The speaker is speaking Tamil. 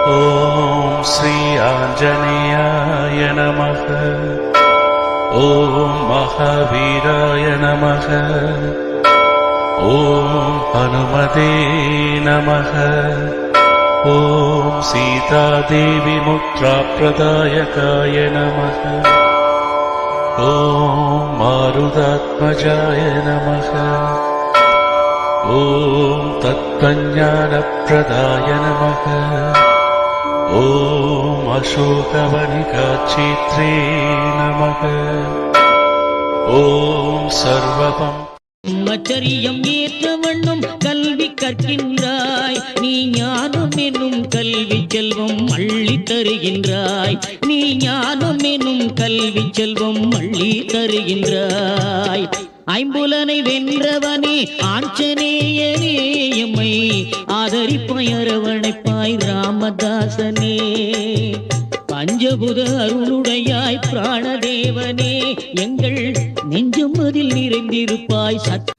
ஓம் ஸ்ரீ ஆஞ்சநேயாய நமக. ஓம் மகாவீராய நமக. ஓம் ஹனுமதே நமக. ஓம் சீதாதேவி முத்ராப்ரதாயகாய நமக. ஓம் மாருதாத்மஜாய நமக. ஓம் தத்வஞானப்ரதாய நமக. ஓம் அசோகவனிகாட்சித்ரே நமக. ஓம் சர்வபம் மச்சரியம் ஏற்ற வண்ணம் கல்வி கற்கின்றாய் நீ, ஞானம் என்னும் கல்வி செல்வம் அள்ளி தருகின்றாய் நீ, ஞானம் என்னும் கல்வி செல்வம் அள்ளி தருகின்றாய். ஐம்புலனை வென்றவனே ஆஞ்சநேயனே, எம்மை ஆதரிப்பாய் அரவணைப்பாய் ராமதாசனே. பஞ்சபுத அருளுடையாய் பிராணதேவனே, எங்கள் நெஞ்சம் அதில் நிறைந்திருப்பாய் சத்